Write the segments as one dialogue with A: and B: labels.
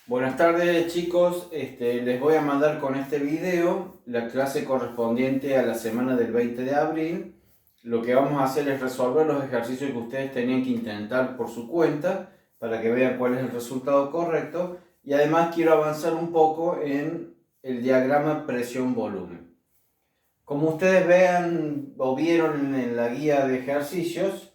A: Buenas tardes chicos, les voy a mandar con este video la clase correspondiente a la semana del 20 de abril. Lo que vamos a hacer es resolver los ejercicios que ustedes tenían que intentar por su cuenta para que vean cuál es el resultado correcto, y además quiero avanzar un poco en el diagrama presión-volumen. Como ustedes vean o vieron en la guía de ejercicios,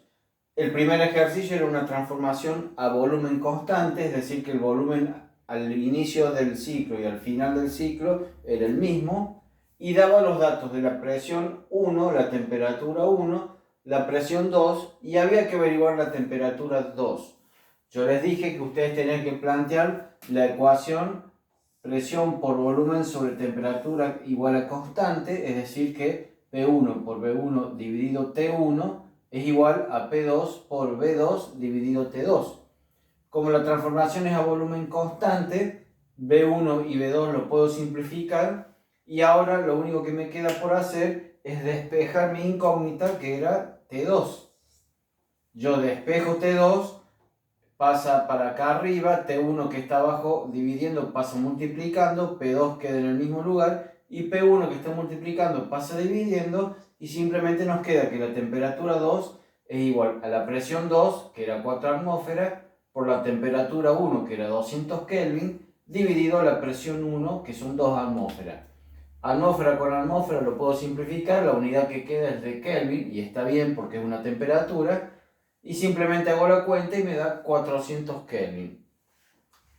A: el primer ejercicio era una transformación a volumen constante, es decir, que el volumen al inicio del ciclo y al final del ciclo era el mismo, y daba los datos de la presión 1, la temperatura 1, la presión 2, y había que averiguar la temperatura 2. Yo les dije que ustedes tenían que plantear la ecuación presión por volumen sobre temperatura igual a constante, es decir que P1 por V1 dividido T1 es igual a P2 por V2 dividido T2. Como la transformación es a volumen constante, V1 y V2 lo puedo simplificar, y ahora lo único que me queda por hacer es despejar mi incógnita, que era T2. Yo despejo T2, pasa para acá arriba, T1 que está abajo dividiendo pasa multiplicando, P2 queda en el mismo lugar, y P1 que está multiplicando pasa dividiendo, y simplemente nos queda que la temperatura 2 es igual a la presión 2, que era 4 atmósferas, por la temperatura 1, que era 200 Kelvin, dividido la presión 1, que son 2 atmósferas. Atmósfera con atmósfera lo puedo simplificar, la unidad que queda es de Kelvin, y está bien porque es una temperatura, y simplemente hago la cuenta y me da 400 Kelvin.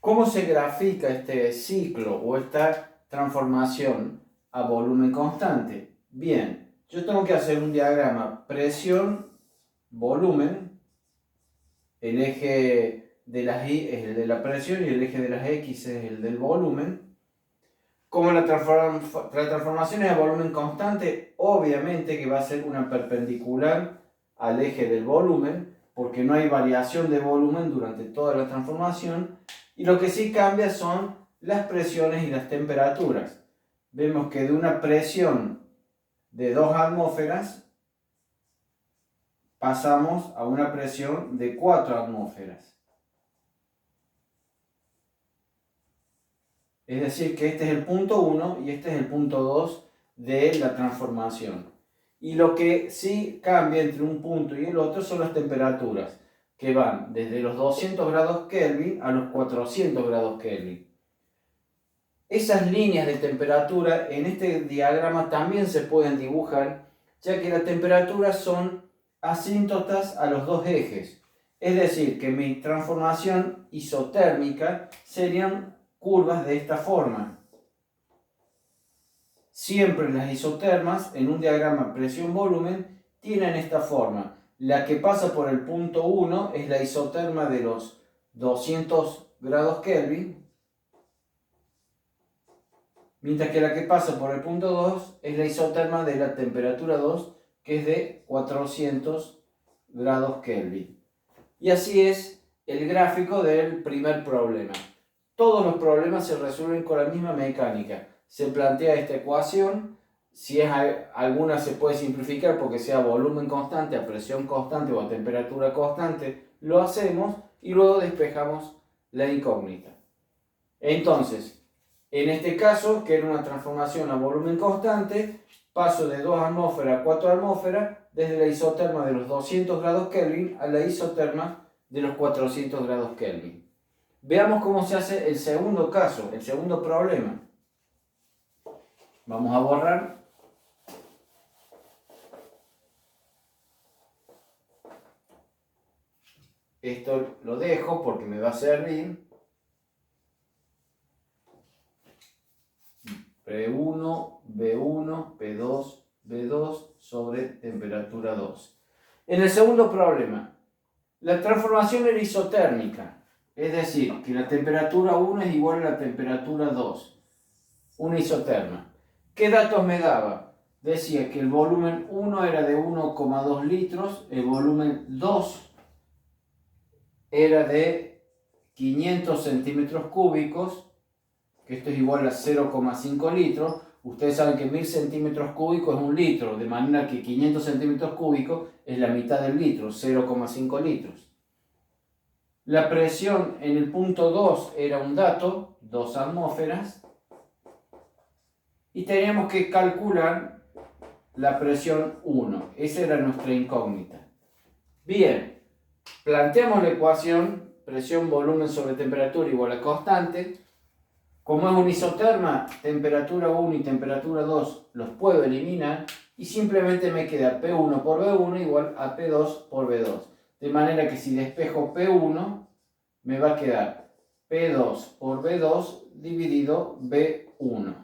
A: ¿Cómo se grafica este ciclo o esta transformación a volumen constante? Bien, yo tengo que hacer un diagrama presión-volumen. El eje de las Y es el de la presión y el eje de las X es el del volumen. Como la transformación es a volumen constante, obviamente que va a ser una perpendicular al eje del volumen, porque no hay variación de volumen durante toda la transformación, y lo que sí cambia son las presiones y las temperaturas. Vemos que de una presión de 2 atmósferas pasamos a una presión de 4 atmósferas. Es decir, que este es el punto 1 y este es el punto 2 de la transformación. Y lo que sí cambia entre un punto y el otro son las temperaturas, que van desde los 200 grados Kelvin a los 400 grados Kelvin. Esas líneas de temperatura en este diagrama también se pueden dibujar, ya que las temperaturas son asíntotas a los dos ejes. Es decir, que mi transformación isotérmica serían curvas de esta forma. Siempre las isotermas en un diagrama presión-volumen tienen esta forma. La que pasa por el punto 1 es la isoterma de los 200 grados Kelvin, mientras que la que pasa por el punto 2 es la isoterma de la temperatura 2, que es de 400 grados Kelvin. Y así es el gráfico del primer problema. Todos los problemas se resuelven con la misma mecánica. Se plantea esta ecuación, si es alguna se puede simplificar porque sea volumen constante, a presión constante o a temperatura constante, lo hacemos y luego despejamos la incógnita. Entonces, en este caso, que era una transformación a volumen constante, paso de 2 atmósferas a 4 atmósferas, desde la isoterma de los 200 grados Kelvin a la isoterma de los 400 grados Kelvin. Veamos cómo se hace el segundo caso, el segundo problema. Vamos a borrar. Esto lo dejo porque me va a servir. P1, B1, P2, B2 sobre temperatura 2. En el segundo problema, la transformación era isotérmica, es decir, que la temperatura 1 es igual a la temperatura 2, una isoterma. ¿Qué datos me daba? Decía que el volumen 1 era de 1,2 litros, el volumen 2 era de 500 centímetros cúbicos, que esto es igual a 0,5 litros. Ustedes saben que 1000 centímetros cúbicos es un litro, de manera que 500 centímetros cúbicos es la mitad del litro, 0,5 litros. La presión en el punto 2 era un dato, 2 atmósferas, y teníamos que calcular la presión 1. Esa era nuestra incógnita. Bien, planteamos la ecuación presión, volumen sobre temperatura igual a constante. Como es un isoterma, temperatura 1 y temperatura 2 los puedo eliminar y simplemente me queda P1 por V1 igual a P2 por V2. De manera que si despejo P1, me va a quedar P2 por V2 dividido V1.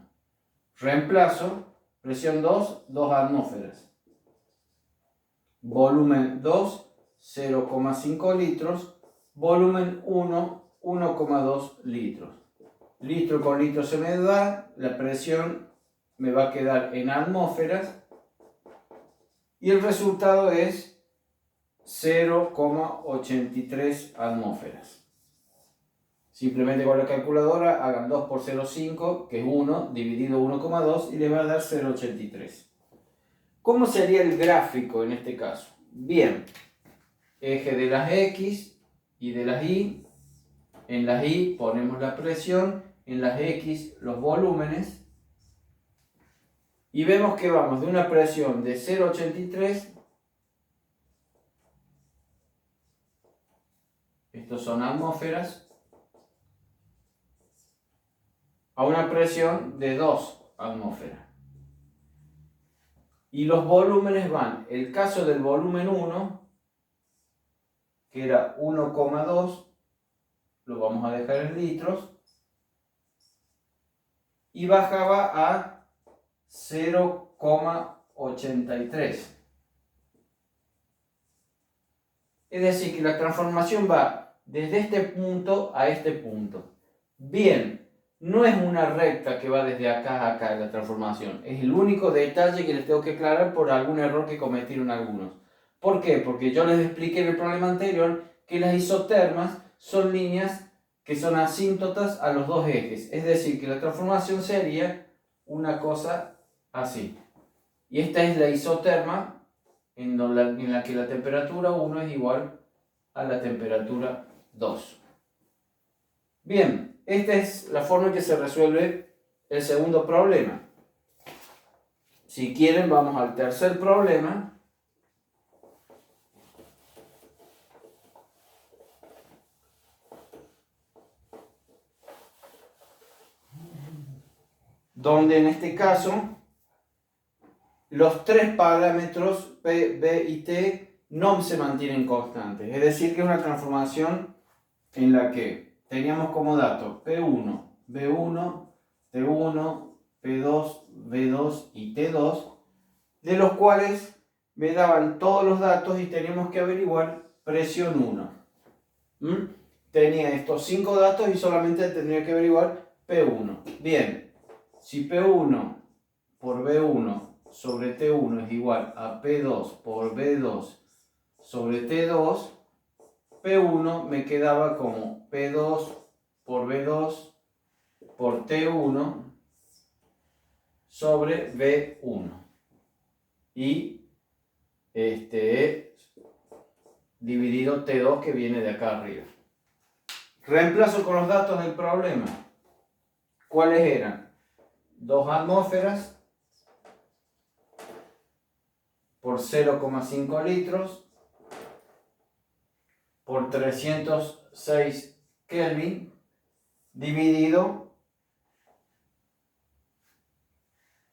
A: Reemplazo, presión 2, 2 atmósferas. Volumen 2, 0,5 litros. Volumen 1, 1,2 litros. Litro con litro se me da, la presión me va a quedar en atmósferas y el resultado es 0,83 atmósferas. Simplemente con la calculadora hagan 2 por 0,5, que es 1, dividido 1,2 y les va a dar 0,83. ¿Cómo sería el gráfico en este caso? Bien, eje de las X y de las Y. En las Y ponemos la presión, en las X los volúmenes. Y vemos que vamos de una presión de 0,83, estos son atmósferas, a una presión de 2 atmósferas. Y los volúmenes van, el caso del volumen 1, que era 1,2, lo vamos a dejar en litros, y bajaba a 0,83. Es decir, que la transformación va desde este punto a este punto. Bien, no es una recta que va desde acá a acá la transformación. Es el único detalle que les tengo que aclarar por algún error que cometieron algunos. ¿Por qué? Porque yo les expliqué en el problema anterior que las isotermas son líneas que son asíntotas a los dos ejes. Es decir, que la transformación sería una cosa así. Y esta es la isoterma en la que la temperatura 1 es igual a la temperatura 2. Bien, esta es la forma en que se resuelve el segundo problema. Si quieren, vamos al tercer problema. Donde en este caso los tres parámetros P, B y T no se mantienen constantes. Es decir, que es una transformación en la que teníamos como dato P1, B1, T1, P2, B2 y T2, de los cuales me daban todos los datos y teníamos que averiguar presión 1. Tenía estos 5 datos y solamente tendría que averiguar P1. Bien, si P1 por B1 sobre T1 es igual a P2 por B2 sobre T2, P1 me quedaba como P2 por B2 por T1 sobre B1. Y dividido T2 que viene de acá arriba. Reemplazo con los datos del problema. ¿Cuáles eran? 2 atmósferas por 0,5 litros por 306 Kelvin dividido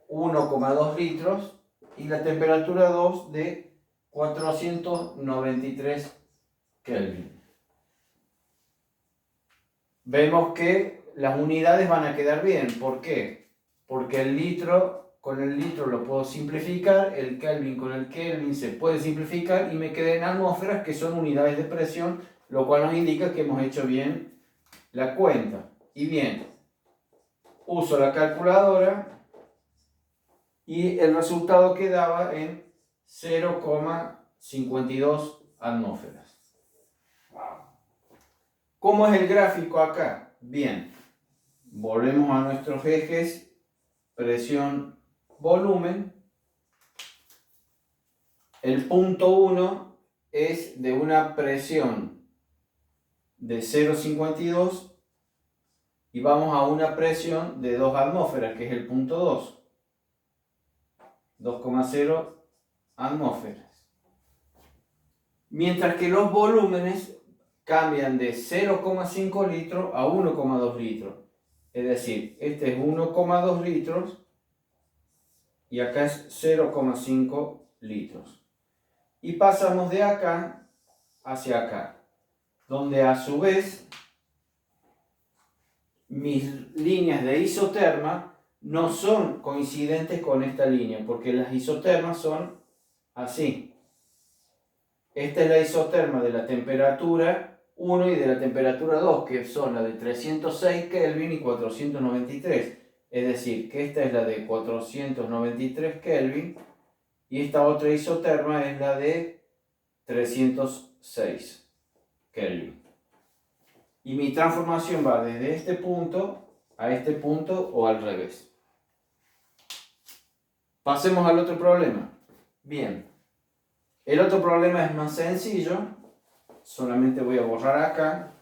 A: 1,2 litros y la temperatura 2 de 493 Kelvin. Vemos que las unidades van a quedar bien. ¿Por qué? Porque el litro con el litro lo puedo simplificar, el Kelvin con el Kelvin se puede simplificar y me quedé en atmósferas, que son unidades de presión, lo cual nos indica que hemos hecho bien la cuenta. Y bien, uso la calculadora y el resultado quedaba en 0,52 atmósferas. ¿Cómo es el gráfico acá? Bien, volvemos a nuestros ejes, presión, volumen. El punto 1 es de una presión de 0,52 y vamos a una presión de 2 atmósferas, que es el punto 2. 2,0 atmósferas. Mientras que los volúmenes cambian de 0,5 litros a 1,2 litros. Es decir, este es 1,2 litros y acá es 0,5 litros. Y pasamos de acá hacia acá, donde a su vez mis líneas de isoterma no son coincidentes con esta línea, porque las isotermas son así. Esta es la isoterma de la temperatura 1 y de la temperatura 2, que son la de 306 Kelvin y 493. Es decir, que esta es la de 493 Kelvin y esta otra isoterma es la de 306 Kelvin. Y mi transformación va desde este punto a este punto o al revés. Pasemos al otro problema. Bien, el otro problema es más sencillo. Solamente voy a borrar acá.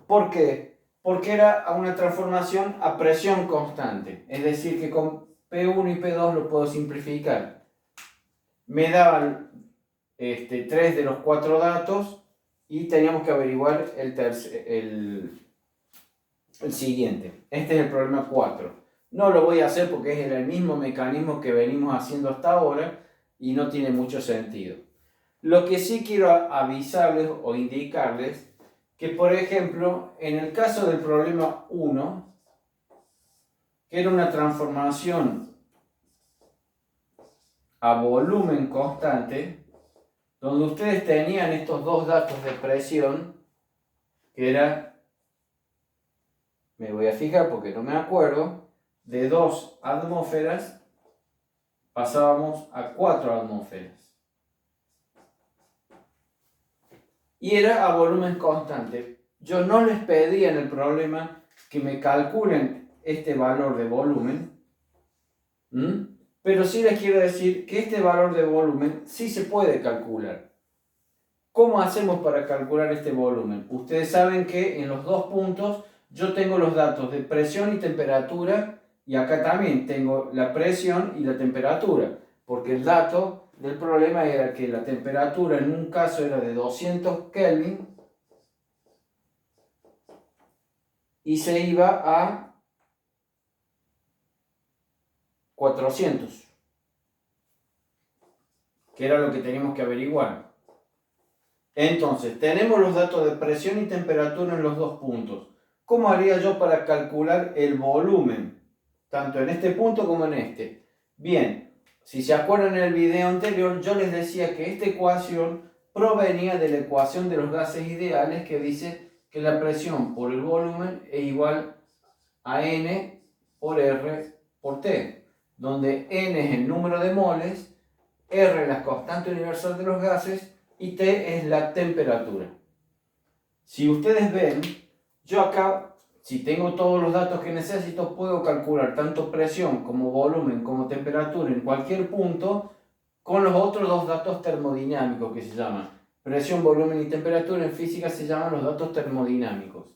A: ¿Por qué? Porque era una transformación a presión constante. Es decir, que con P1 y P2 lo puedo simplificar. Me daban 3 de los 4 datos y teníamos que averiguar el siguiente. Este es el problema 4. No lo voy a hacer porque es el mismo mecanismo que venimos haciendo hasta ahora y no tiene mucho sentido. Lo que sí quiero avisarles o indicarles que, por ejemplo, en el caso del problema 1, que era una transformación a volumen constante, donde ustedes tenían estos dos datos de presión, que era, me voy a fijar porque no me acuerdo, de 2 atmósferas pasábamos a 4 atmósferas. Y era a volumen constante. Yo no les pedí en el problema que me calculen este valor de volumen, pero sí les quiero decir que este valor de volumen sí se puede calcular. ¿Cómo hacemos para calcular este volumen? Ustedes saben que en los dos puntos yo tengo los datos de presión y temperatura, y acá también tengo la presión y la temperatura, porque el dato del problema era que la temperatura en un caso era de 200 Kelvin y se iba a 400, que era lo que teníamos que averiguar. Entonces, tenemos los datos de presión y temperatura en los dos puntos. ¿Cómo haría yo para calcular el volumen? Tanto en este punto como en este. Bien, si se acuerdan en el video anterior, yo les decía que esta ecuación provenía de la ecuación de los gases ideales, que dice que la presión por el volumen es igual a N por R por T, donde N es el número de moles, R es la constante universal de los gases y T es la temperatura. Si ustedes ven, yo acá, si tengo todos los datos que necesito, puedo calcular tanto presión como volumen como temperatura en cualquier punto con los otros dos datos termodinámicos que se llaman presión, volumen y temperatura. En física se llaman los datos termodinámicos.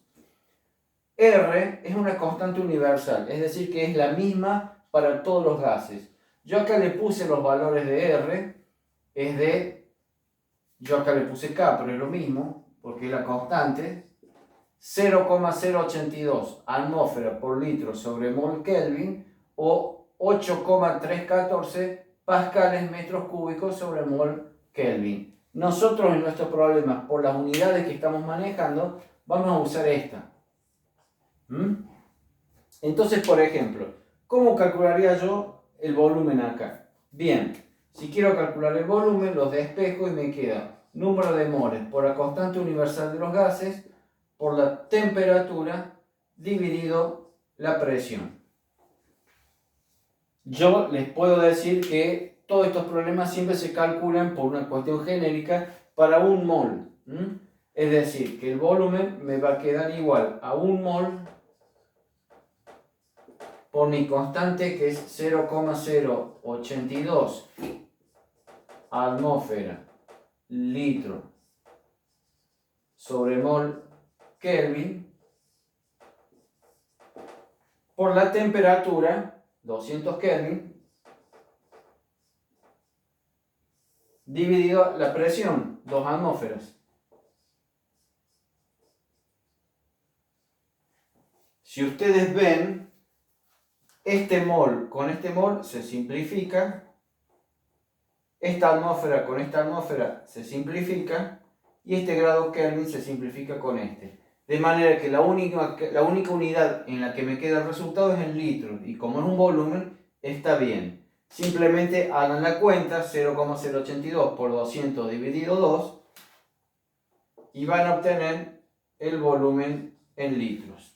A: R es una constante universal, es decir, que es la misma para todos los gases. Yo acá le puse los valores de R, yo acá le puse K, pero es lo mismo, porque es la constante, 0,082 atmósfera por litro sobre mol Kelvin o 8,314 pascales metros cúbicos sobre mol Kelvin. Nosotros en nuestros problemas, por las unidades que estamos manejando, vamos a usar esta. Entonces, por ejemplo, ¿cómo calcularía yo el volumen acá? Bien, si quiero calcular el volumen, los despejo y me queda número de moles por la constante universal de los gases por la temperatura dividido la presión. Yo les puedo decir que todos estos problemas siempre se calculan por una cuestión genérica para un mol. Es decir, que el volumen me va a quedar igual a un mol por mi constante, que es 0,082 atmósfera litro sobre mol Kelvin por la temperatura 200 Kelvin dividido la presión 2 atmósferas. Si ustedes ven, este mol con este mol se simplifica, esta atmósfera con esta atmósfera se simplifica y este grado Kelvin se simplifica con este. De manera que la única unidad en la que me queda el resultado es en litros, y como es un volumen, está bien. Simplemente hagan la cuenta, 0,082 por 200 dividido 2, y van a obtener el volumen en litros.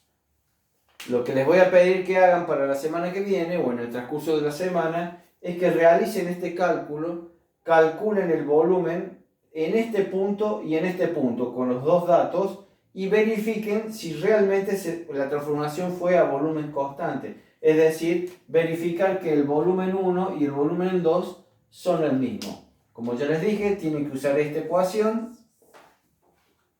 A: Lo que les voy a pedir que hagan para la semana que viene, o en el transcurso de la semana, es que realicen este cálculo, calculen el volumen en este punto y en este punto, con los dos datos, y verifiquen si realmente la transformación fue a volumen constante. Es decir, verificar que el volumen 1 y el volumen 2 son el mismo. Como ya les dije, tienen que usar esta ecuación,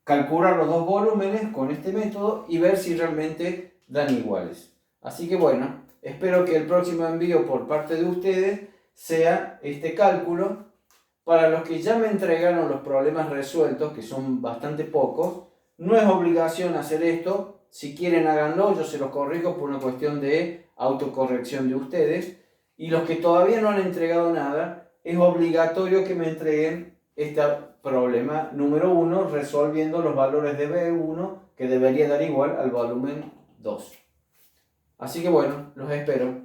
A: calcular los dos volúmenes con este método y ver si realmente dan iguales. Así que bueno, espero que el próximo envío por parte de ustedes sea este cálculo. Para los que ya me entregaron los problemas resueltos, que son bastante pocos, no es obligación hacer esto. Si quieren háganlo, yo se los corrijo por una cuestión de autocorrección de ustedes. Y los que todavía no han entregado nada, es obligatorio que me entreguen este problema número 1, resolviendo los valores de B1, que debería dar igual al volumen 2. Así que bueno, los espero.